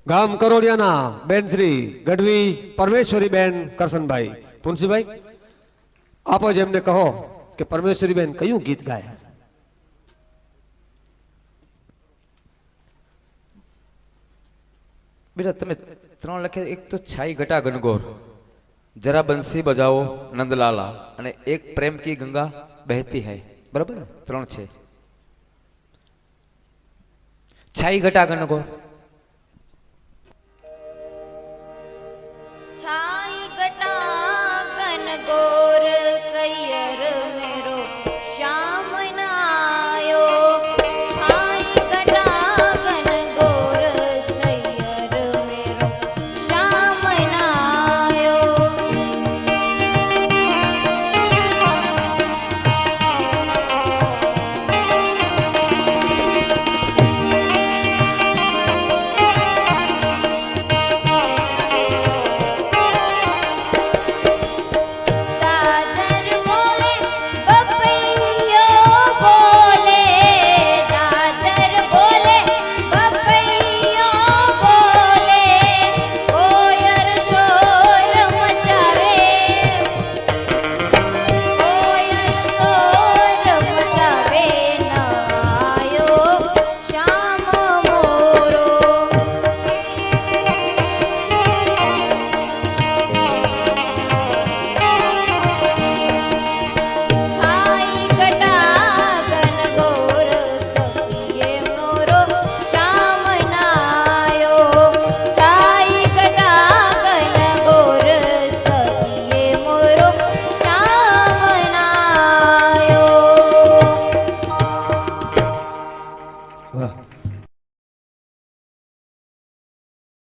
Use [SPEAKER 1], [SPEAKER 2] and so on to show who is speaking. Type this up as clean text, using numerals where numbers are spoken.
[SPEAKER 1] ગામ કરોડિયાના બેન શ્રી ગઢવી પરમેશ્વરી બેન કરશનભાઈ પુનસીભાઈ આપો જ એમને કહો કે પરમેશ્વરી બેન કયું ગીત ગાય.
[SPEAKER 2] બેટા તમે ત્રણ લખ્યા, એક તો છાઈ ઘટા ઘનઘોર, જરા બંસી બજાવો નંદલાલા, અને એક પ્રેમ કી ગંગા બહેતી હૈ. બરાબર ને? ત્રણ છે. છાઈ ઘટા ઘનઘોર